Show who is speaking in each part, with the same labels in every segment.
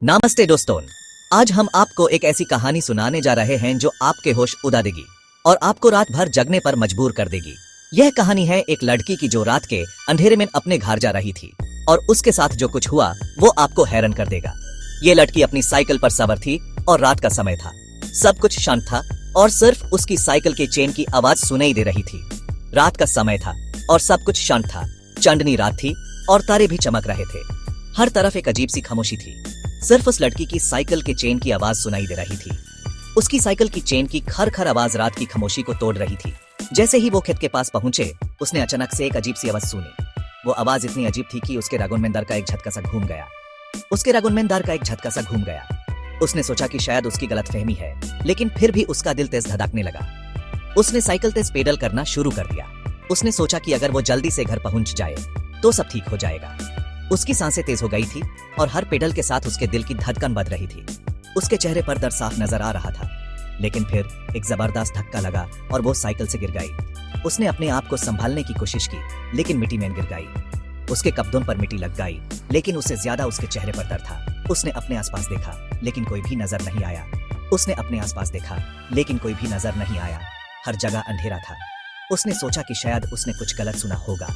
Speaker 1: नमस्ते दोस्तों। आज हम आपको एक ऐसी कहानी सुनाने जा रहे हैं जो आपके होश उड़ा देगी और आपको रात भर जगने पर मजबूर कर देगी। यह कहानी है एक लड़की की जो रात के अंधेरे में अपने घर जा रही थी और उसके साथ जो कुछ हुआ वो आपको हैरान कर देगा। ये लड़की अपनी साइकिल पर सवार थी और रात का समय था। सब कुछ शांत था और सिर्फ उसकी साइकिल के चेन की आवाज सुनाई दे रही थी। रात का समय था और सब कुछ शांत था। चांदनी रात थी और तारे भी चमक रहे थे। हर तरफ एक अजीब सी खामोशी थी। सिर्फ उस लड़की की साइकिल के चेन की आवाज सुनाई दे रही थी। उसकी साइकिल की चेन की खर खर आवाज रात की खामोशी को तोड़ रही थी। जैसे ही वो खेत के पास पहुंचे, उसने अचानक से एक अजीब सी आवाज सुनी। वो आवाज इतनी अजीब थी कि उसके रगों में दर का एक झटका सा घूम गया। उसने सोचा कि शायद उसकी गलतफहमी है, लेकिन फिर भी उसका दिल तेज धड़कने लगा। उसने साइकिल तेज पेडल करना शुरू कर दिया। उसने सोचा कि अगर वो जल्दी से घर पहुंच जाए तो सब ठीक हो जाएगा। उसकी सांसें तेज हो गई थी और हर पेडल के साथ उसके दिल की धड़कन बढ़ रही थी। उसके चेहरे पर दर्द साफ नजर आ रहा था, लेकिन फिर एक जबरदस्त धक्का लगा और वो साइकिल से गिर गई। उसने अपने आप को संभालने की कोशिश की, लेकिन मिट्टी में गिर गई। उसके कपड़ों पर मिट्टी लग गई, लेकिन उससे ज्यादा उसके चेहरे पर दर्द था। उसने अपने आसपास देखा, लेकिन कोई भी नजर नहीं आया। हर जगह अंधेरा था। उसने सोचा कि शायद उसने कुछ गलत सुना होगा।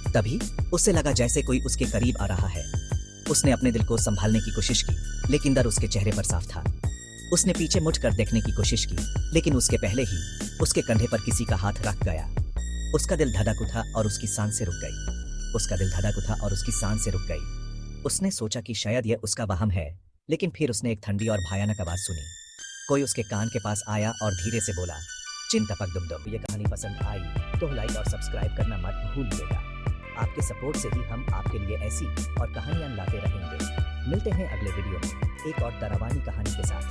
Speaker 1: तभी उसे लगा जैसे कोई उसके करीब आ रहा है। उसने अपने दिल को संभालने की कोशिश की, लेकिन डर उसके चेहरे पर साफ था। उसने पीछे मुड़कर देखने की कोशिश की, लेकिन उसके पहले ही उसके कंधे पर किसी का हाथ रख गया। उसका दिल धड़क उठा और उसकी सांस से रुक गई। उसने सोचा कि शायद यह उसका वहम है, लेकिन फिर उसने एक ठंडी और भयानक आवाज सुनी। कोई उसके कान के पास आया और धीरे से बोला, चिंतपक दुम दुम। ये कहानी पसंद आई तो लाइक और सब्सक्राइब करना मत भूलिएगा। आपके सपोर्ट से ही हम आपके लिए ऐसी और कहानियां लाते रहेंगे। मिलते हैं अगले वीडियो में एक और डरावनी कहानी के साथ।